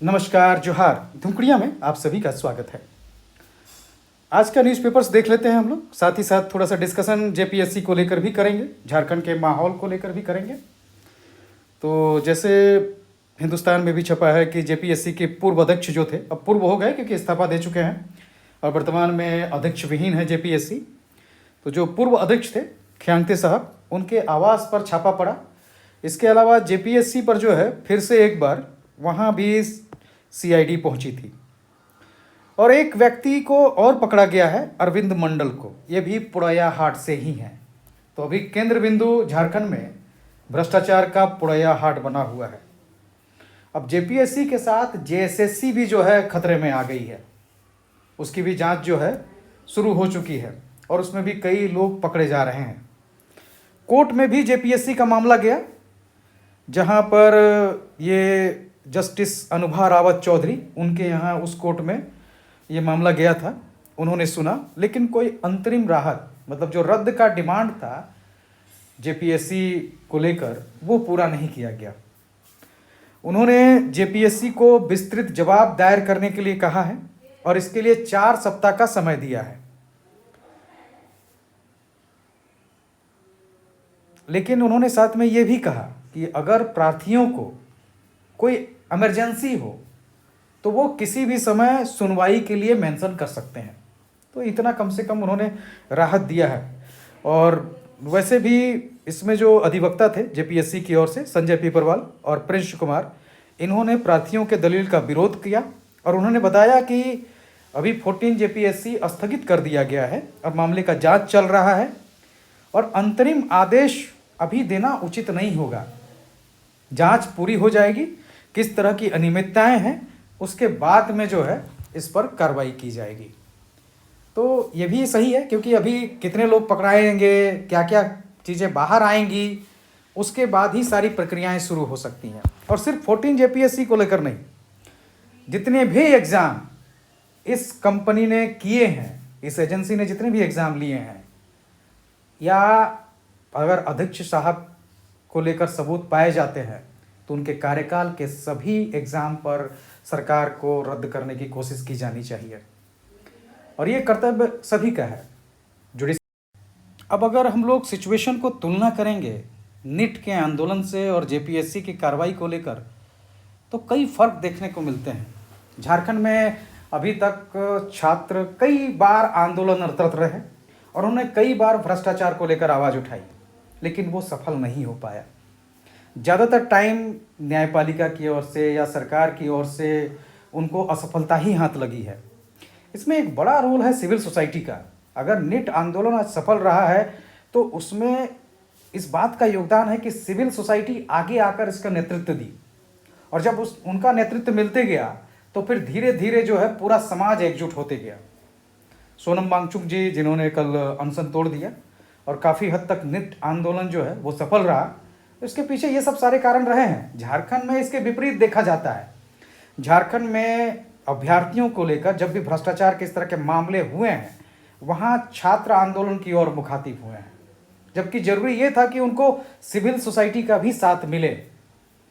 नमस्कार, जोहार। धुमकुड़िया में आप सभी का स्वागत है। आज का न्यूज़पेपर्स देख लेते हैं हम लोग, साथ ही साथ थोड़ा सा डिस्कशन जेपीएससी को लेकर भी करेंगे, झारखंड के माहौल को लेकर भी करेंगे। तो जैसे हिंदुस्तान में भी छपा है कि जेपीएससी के पूर्व अध्यक्ष जो थे, अब पूर्व हो गए क्योंकि इस्तीफा दे चुके हैं और वर्तमान में अध्यक्ष विहीन है जेपीएससी। तो जो पूर्व अध्यक्ष थे खयांगते साहब, उनके आवास पर छापा पड़ा। इसके अलावा जेपीएससी पर जो है फिर से एक बार वहाँ भी सीआईडी पहुंची थी और एक व्यक्ति को और पकड़ा गया है, अरविंद मंडल को। ये भी पुड़ैया हाट से ही है। तो अभी केंद्र बिंदु झारखंड में भ्रष्टाचार का पुड़ैया हाट बना हुआ है। अब जेपीएससी के साथ जेएसएससी भी जो है खतरे में आ गई है। उसकी भी जांच जो है शुरू हो चुकी है और उसमें भी कई लोग पकड़े जा रहे हैं। कोर्ट में भी जेपीएससी का मामला गया, जहां पर ये जस्टिस अनुभा रावत चौधरी, उनके यहाँ उस कोर्ट में ये मामला गया था। उन्होंने सुना, लेकिन कोई अंतरिम राहत, मतलब जो रद्द का डिमांड था जेपीएससी को लेकर, वो पूरा नहीं किया गया। उन्होंने जेपीएससी को विस्तृत जवाब दायर करने के लिए कहा है और इसके लिए 4 सप्ताह का समय दिया है। लेकिन उन्होंने साथ में ये भी कहा कि अगर प्रार्थियों को कोई इमरजेंसी हो तो वो किसी भी समय सुनवाई के लिए मेंशन कर सकते हैं। तो इतना कम से कम उन्होंने राहत दिया है। और वैसे भी इसमें जो अधिवक्ता थे जेपीएससी की ओर से, संजय पीपरवाल और प्रिंस कुमार, इन्होंने प्रार्थियों के दलील का विरोध किया और उन्होंने बताया कि अभी 14 जेपीएससी स्थगित कर दिया गया है और मामले का जांच चल रहा है और अंतरिम आदेश अभी देना उचित नहीं होगा। जांच पूरी हो जाएगी, किस तरह की अनियमितताएं हैं, उसके बाद में जो है इस पर कार्रवाई की जाएगी। तो ये भी सही है, क्योंकि अभी कितने लोग पकड़ाएंगे, क्या क्या चीज़ें बाहर आएंगी, उसके बाद ही सारी प्रक्रियाएं शुरू हो सकती हैं। और सिर्फ 14 जेपीएससी को लेकर नहीं, जितने भी एग्ज़ाम इस कंपनी ने किए हैं, इस एजेंसी ने जितने भी एग्ज़ाम लिए हैं, या अगर अध्यक्ष साहब को लेकर सबूत पाए जाते हैं तो उनके कार्यकाल के सभी एग्ज़ाम पर सरकार को रद्द करने की कोशिश की जानी चाहिए और ये कर्तव्य सभी का है। अब अगर हम लोग सिचुएशन को तुलना करेंगे नीट के आंदोलन से और जेपीएससी की कार्रवाई को लेकर, तो कई फर्क देखने को मिलते हैं। झारखंड में अभी तक छात्र कई बार आंदोलनरत रहे और उन्होंने कई बार भ्रष्टाचार को लेकर आवाज़ उठाई, लेकिन वो सफल नहीं हो पाया। ज़्यादातर टाइम न्यायपालिका की ओर से या सरकार की ओर से उनको असफलता ही हाथ लगी है। इसमें एक बड़ा रोल है सिविल सोसाइटी का। अगर नीट आंदोलन आज सफल रहा है तो उसमें इस बात का योगदान है कि सिविल सोसाइटी आगे आकर इसका नेतृत्व दी, और जब उनका नेतृत्व मिलते गया तो फिर धीरे धीरे जो है पूरा समाज एकजुट होते गया। सोनम वांगचुक जी, जिन्होंने कल अनशन तोड़ दिया और काफ़ी हद तक नीट आंदोलन जो है वो सफल रहा, इसके पीछे ये सब सारे कारण रहे हैं। झारखंड में इसके विपरीत देखा जाता है। झारखंड में अभ्यर्थियों को लेकर जब भी भ्रष्टाचार के इस तरह के मामले हुए हैं, वहाँ छात्र आंदोलन की ओर मुखातिब हुए हैं, जबकि जरूरी ये था कि उनको सिविल सोसाइटी का भी साथ मिले।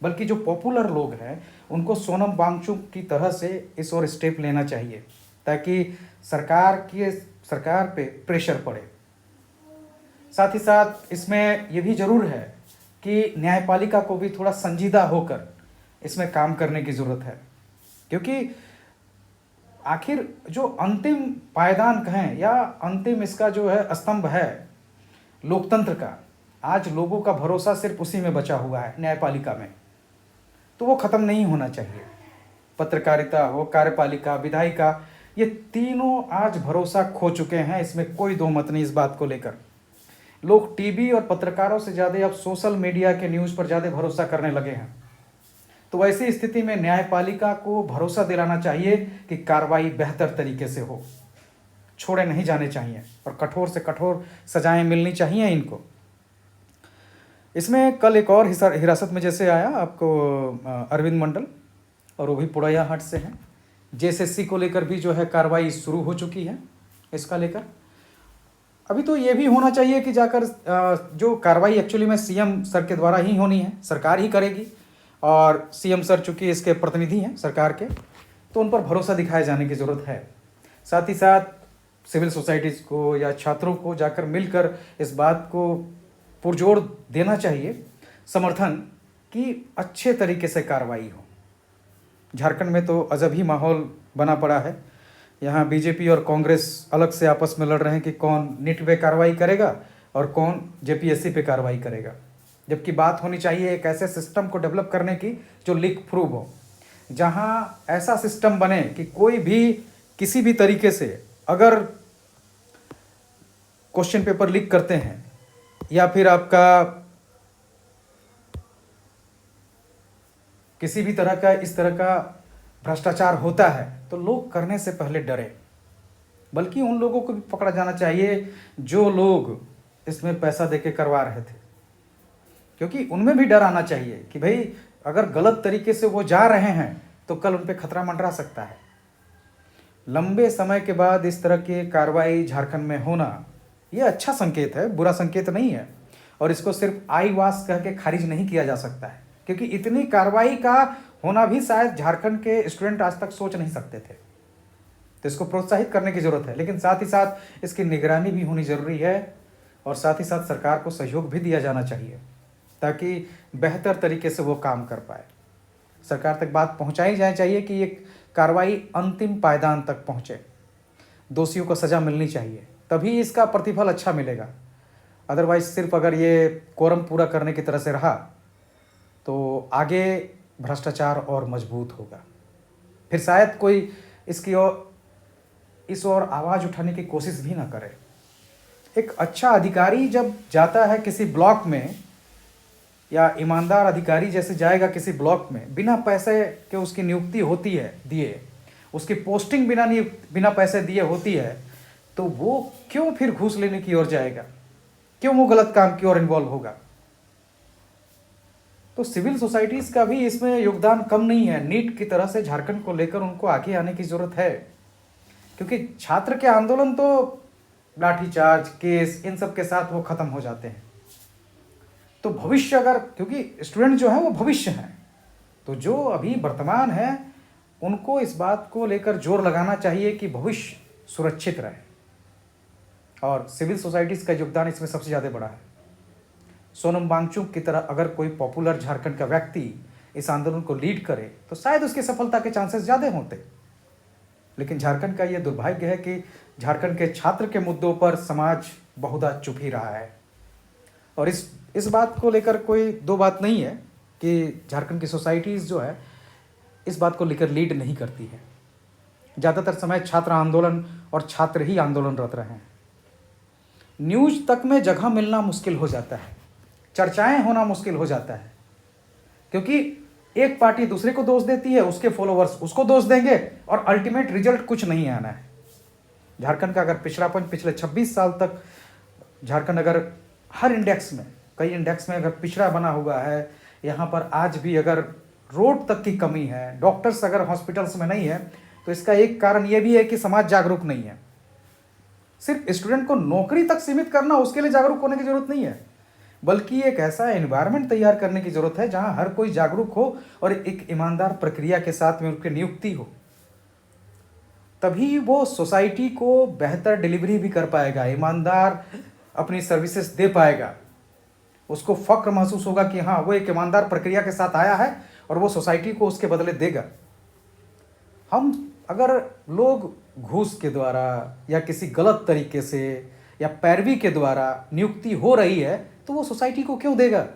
बल्कि जो पॉपुलर लोग हैं उनको सोनम वांगचुक की तरह से इस ओर स्टेप लेना चाहिए, ताकि सरकार पे प्रेशर पड़े। साथ ही साथ इसमें ये भी जरूर है कि न्यायपालिका को भी थोड़ा संजीदा होकर इसमें काम करने की ज़रूरत है, क्योंकि आखिर जो अंतिम पायदान कहें या अंतिम इसका जो है स्तंभ है लोकतंत्र का, आज लोगों का भरोसा सिर्फ उसी में बचा हुआ है, न्यायपालिका में। तो वो ख़त्म नहीं होना चाहिए। पत्रकारिता हो, कार्यपालिका, विधायिका, ये तीनों आज भरोसा खो चुके हैं। इसमें कोई दो मत नहीं इस बात को लेकर। लोग टीवी और पत्रकारों से ज़्यादा अब सोशल मीडिया के न्यूज़ पर ज़्यादा भरोसा करने लगे हैं। तो ऐसी स्थिति में न्यायपालिका को भरोसा दिलाना चाहिए कि कार्रवाई बेहतर तरीके से हो, छोड़े नहीं जाने चाहिए और कठोर से कठोर सजाएं मिलनी चाहिए इनको। इसमें कल एक और हिरासत में जैसे आया आपको अरविंद मंडल, और वो भी पुड़ैया हाट से हैं। जेएसएससी को लेकर भी जो है कार्रवाई शुरू हो चुकी है। इसका लेकर अभी तो ये भी होना चाहिए कि जाकर जो कार्रवाई एक्चुअली में सीएम सर के द्वारा ही होनी है, सरकार ही करेगी और सीएम सर चूँकि इसके प्रतिनिधि हैं सरकार के, तो उन पर भरोसा दिखाए जाने की ज़रूरत है। साथ ही साथ सिविल सोसाइटीज़ को या छात्रों को जाकर मिलकर इस बात को पुरजोर देना चाहिए समर्थन कि अच्छे तरीके से कार्रवाई हो। झारखंड में तो अजब ही माहौल बना पड़ा है। यहाँ बीजेपी और कांग्रेस अलग से आपस में लड़ रहे हैं कि कौन नीट पे कार्रवाई करेगा और कौन जेपीएससी पे कार्रवाई करेगा, जबकि बात होनी चाहिए एक ऐसे सिस्टम को डेवलप करने की जो लीक प्रूफ हो, जहाँ ऐसा सिस्टम बने कि कोई भी किसी भी तरीके से अगर क्वेश्चन पेपर लीक करते हैं या फिर आपका किसी भी तरह का इस तरह का भ्रष्टाचार होता है तो लोग करने से पहले डरे, बल्कि उन लोगों को भी पकड़ा जाना चाहिए जो लोग इसमें पैसा देके करवा रहे थे, क्योंकि उनमें भी डर आना चाहिए कि भाई अगर गलत तरीके से वो जा रहे हैं तो कल उन पर खतरा मंडरा सकता है। लंबे समय के बाद इस तरह की कार्रवाई झारखंड में होना ये अच्छा संकेत है, बुरा संकेत नहीं है, और इसको सिर्फ आई वास कह के खारिज नहीं किया जा सकता है, क्योंकि इतनी कार्रवाई का होना भी शायद झारखंड के स्टूडेंट आज तक सोच नहीं सकते थे। तो इसको प्रोत्साहित करने की ज़रूरत है, लेकिन साथ ही साथ इसकी निगरानी भी होनी ज़रूरी है और साथ ही साथ सरकार को सहयोग भी दिया जाना चाहिए ताकि बेहतर तरीके से वो काम कर पाए। सरकार तक बात पहुंचाई जाए चाहिए कि ये कार्रवाई अंतिम पायदान तक पहुंचे, दोषियों को सज़ा मिलनी चाहिए, तभी इसका प्रतिफल अच्छा मिलेगा। अदरवाइज सिर्फ अगर ये कोरम पूरा करने की तरह से रहा तो आगे भ्रष्टाचार और मजबूत होगा, फिर शायद कोई इसकी इस ओर आवाज़ उठाने की कोशिश भी ना करे। एक अच्छा अधिकारी जब जाता है किसी ब्लॉक में, या ईमानदार अधिकारी जैसे जाएगा किसी ब्लॉक में, बिना पैसे के उसकी नियुक्ति होती है दिए, उसकी पोस्टिंग बिना पैसे दिए होती है, तो वो क्यों फिर घूस लेने की ओर जाएगा, क्यों वो गलत काम की ओर इन्वॉल्व होगा। तो सिविल सोसाइटीज़ का भी इसमें योगदान कम नहीं है। नीट की तरह से झारखंड को लेकर उनको आगे आने की ज़रूरत है, क्योंकि छात्र के आंदोलन तो लाठीचार्ज, केस, इन सब के साथ वो ख़त्म हो जाते हैं। तो भविष्य अगर, क्योंकि स्टूडेंट जो है वो भविष्य हैं, तो जो अभी वर्तमान है उनको इस बात को लेकर जोर लगाना चाहिए कि भविष्य सुरक्षित रहे, और सिविल सोसाइटीज़ का योगदान इसमें सबसे ज़्यादा बड़ा है। सोनम वांगचुक की तरह अगर कोई पॉपुलर झारखंड का व्यक्ति इस आंदोलन को लीड करे तो शायद उसकी सफलता के चांसेस ज़्यादा होते, लेकिन झारखंड का यह दुर्भाग्य है कि झारखंड के छात्र के मुद्दों पर समाज बहुधा चुप ही रहा है। और इस बात को लेकर कोई दो बात नहीं है कि झारखंड की सोसाइटीज़ जो है इस बात को लेकर लीड नहीं करती है। ज़्यादातर समय छात्र आंदोलन और छात्र ही आंदोलनरत रहे हैं। न्यूज़ तक में जगह मिलना मुश्किल हो जाता है, चर्चाएं होना मुश्किल हो जाता है, क्योंकि एक पार्टी दूसरे को दोष देती है, उसके फॉलोअर्स उसको दोष देंगे और अल्टीमेट रिजल्ट कुछ नहीं आना है। झारखंड का अगर पिछड़ापन पिछले 26 साल तक झारखंड अगर हर इंडेक्स में, कई इंडेक्स में अगर पिछड़ा बना हुआ है, यहाँ पर आज भी अगर रोड तक की कमी है, डॉक्टर्स अगर हॉस्पिटल्स में नहीं है, तो इसका एक कारण ये भी है कि समाज जागरूक नहीं है। सिर्फ स्टूडेंट को नौकरी तक सीमित करना, उसके लिए जागरूक होने की जरूरत नहीं है, बल्कि एक ऐसा एनवायरनमेंट तैयार करने की जरूरत है जहां हर कोई जागरूक हो और एक ईमानदार प्रक्रिया के साथ में उनकी नियुक्ति हो। तभी वो सोसाइटी को बेहतर डिलीवरी भी कर पाएगा, ईमानदार अपनी सर्विसेज दे पाएगा, उसको फक्र महसूस होगा कि हाँ वो एक ईमानदार प्रक्रिया के साथ आया है और वो सोसाइटी को उसके बदले देगा। हम अगर लोग घूस के द्वारा या किसी गलत तरीके से या पैरवी के द्वारा नियुक्ति हो रही है तो वो सोसाइटी को क्यों देगा।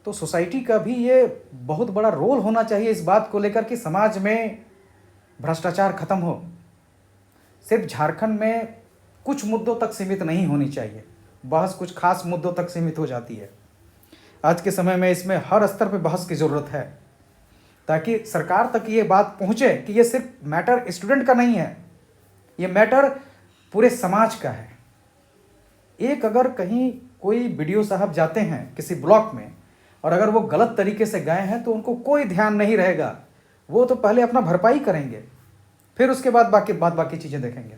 तो सोसाइटी का भी ये बहुत बड़ा रोल होना चाहिए इस बात को लेकर कि समाज में भ्रष्टाचार खत्म हो। सिर्फ झारखंड में कुछ मुद्दों तक सीमित नहीं होनी चाहिए, बहस कुछ खास मुद्दों तक सीमित हो जाती है। आज के समय में इसमें हर स्तर पर बहस की ज़रूरत है, ताकि सरकार तक ये बात पहुँचे कि ये सिर्फ मैटर स्टूडेंट का नहीं है, ये मैटर पूरे समाज का है। एक अगर कहीं कोई बीडीओ साहब जाते हैं किसी ब्लॉक में और अगर वो गलत तरीके से गए हैं तो उनको कोई ध्यान नहीं रहेगा, वो तो पहले अपना भरपाई करेंगे, फिर उसके बाद बाकी चीज़ें देखेंगे।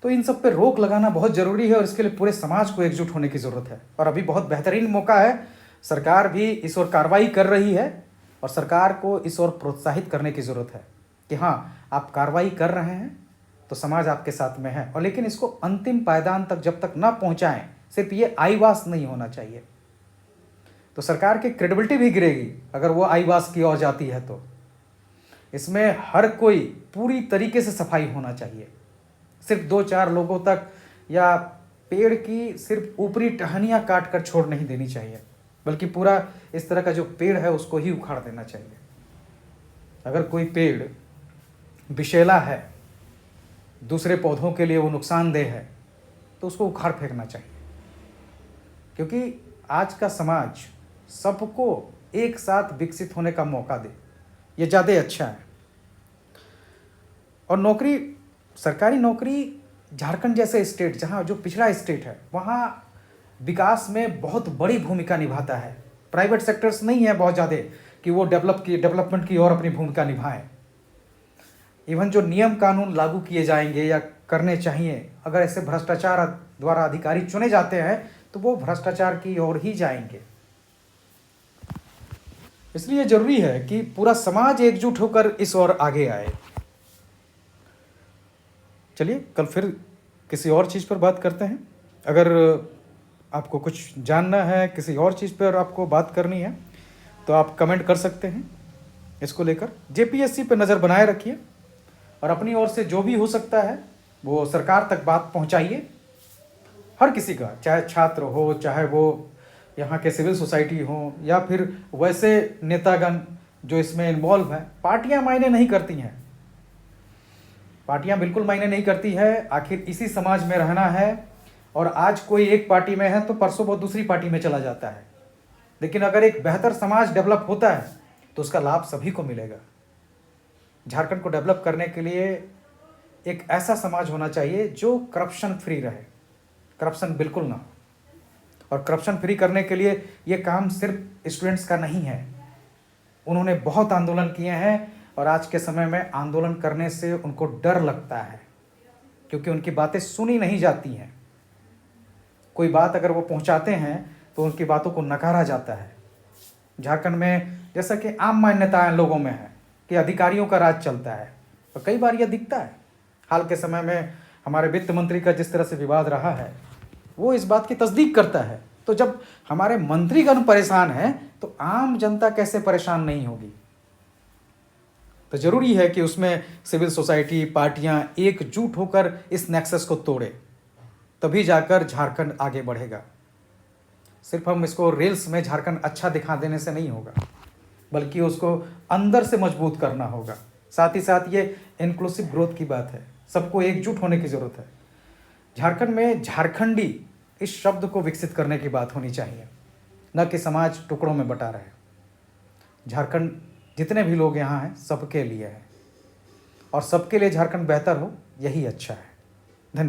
तो इन सब पे रोक लगाना बहुत ज़रूरी है और इसके लिए पूरे समाज को एकजुट होने की ज़रूरत है। और अभी बहुत बेहतरीन मौका है सरकार भी इस ओर कार्रवाई कर रही है और सरकार को इस ओर प्रोत्साहित करने की ज़रूरत है कि हाँ, आप कार्रवाई कर रहे हैं तो समाज आपके साथ में है। और लेकिन इसको अंतिम पायदान तक जब तक ना पहुंचाएं, सिर्फ ये आईवास नहीं होना चाहिए, तो सरकार की क्रेडिबिलिटी भी गिरेगी अगर वो आईवास की ओर जाती है। तो इसमें हर कोई पूरी तरीके से सफाई होना चाहिए। सिर्फ 2-4 लोगों तक या पेड़ की सिर्फ ऊपरी टहनियाँ काट कर छोड़ नहीं देनी चाहिए, बल्कि पूरा इस तरह का जो पेड़ है उसको ही उखाड़ देना चाहिए। अगर कोई पेड़ विषैला है, दूसरे पौधों के लिए वो नुकसानदेह है, तो उसको उखाड़ फेंकना चाहिए। क्योंकि आज का समाज सबको एक साथ विकसित होने का मौका दे, ये ज़्यादा अच्छा है। और नौकरी, सरकारी नौकरी, झारखंड जैसे स्टेट जहाँ जो पिछड़ा स्टेट है वहाँ विकास में बहुत बड़ी भूमिका निभाता है। प्राइवेट सेक्टर्स नहीं है बहुत ज़्यादा कि वो डेवलपमेंट की ओर अपनी भूमिका निभाएं। इवन जो नियम कानून लागू किए जाएंगे या करने चाहिए, अगर ऐसे भ्रष्टाचार द्वारा अधिकारी चुने जाते हैं तो वो भ्रष्टाचार की ओर ही जाएंगे। इसलिए जरूरी है कि पूरा समाज एकजुट होकर इस ओर आगे आए। चलिए कल फिर किसी और चीज़ पर बात करते हैं। अगर आपको कुछ जानना है, किसी और चीज़ पर आपको बात करनी है, तो आप कमेंट कर सकते हैं इसको लेकर। जेपीएससी पर नज़र बनाए रखिए और अपनी ओर से जो भी हो सकता है वो सरकार तक बात पहुंचाइए। हर किसी का, चाहे छात्र हो, चाहे वो यहाँ के सिविल सोसाइटी हो, या फिर वैसे नेतागण जो इसमें इन्वॉल्व हैं। पार्टियां मायने नहीं करती हैं, पार्टियां बिल्कुल मायने नहीं करती है। आखिर इसी समाज में रहना है, और आज कोई एक पार्टी में है तो परसों वो दूसरी पार्टी में चला जाता है। लेकिन अगर एक बेहतर समाज डेवलप होता है तो उसका लाभ सभी को मिलेगा। झारखंड को डेवलप करने के लिए एक ऐसा समाज होना चाहिए जो करप्शन फ्री रहे, करप्शन बिल्कुल ना हो। और करप्शन फ्री करने के लिए ये काम सिर्फ स्टूडेंट्स का नहीं है, उन्होंने बहुत आंदोलन किए हैं और आज के समय में आंदोलन करने से उनको डर लगता है क्योंकि उनकी बातें सुनी नहीं जाती हैं। कोई बात अगर वो पहुंचाते हैं तो उनकी बातों को नकारा जाता है। झारखंड में जैसा कि आम मान्यताएं लोगों में है कि अधिकारियों का राज चलता है, और कई बार यह दिखता है। हाल के समय में हमारे वित्त मंत्री का जिस तरह से विवाद रहा है वो इस बात की तस्दीक करता है। तो जब हमारे मंत्रीगण परेशान हैं तो आम जनता कैसे परेशान नहीं होगी। तो जरूरी है कि उसमें सिविल सोसाइटी, पार्टियां एकजुट होकर इस नेक्सस को तोड़े, तभी जाकर झारखंड आगे बढ़ेगा। सिर्फ हम इसको रील्स में झारखंड अच्छा दिखा देने से नहीं होगा, बल्कि उसको अंदर से मजबूत करना होगा। साथ ही साथ ये इंक्लूसिव ग्रोथ की बात है, सबको एकजुट होने की ज़रूरत है। झारखंड में झारखंडी इस शब्द को विकसित करने की बात होनी चाहिए, न कि समाज टुकड़ों में बटा रहे। झारखंड जितने भी लोग यहाँ हैं सबके लिए है, और सबके लिए झारखंड बेहतर हो, यही अच्छा है। धन्यवाद।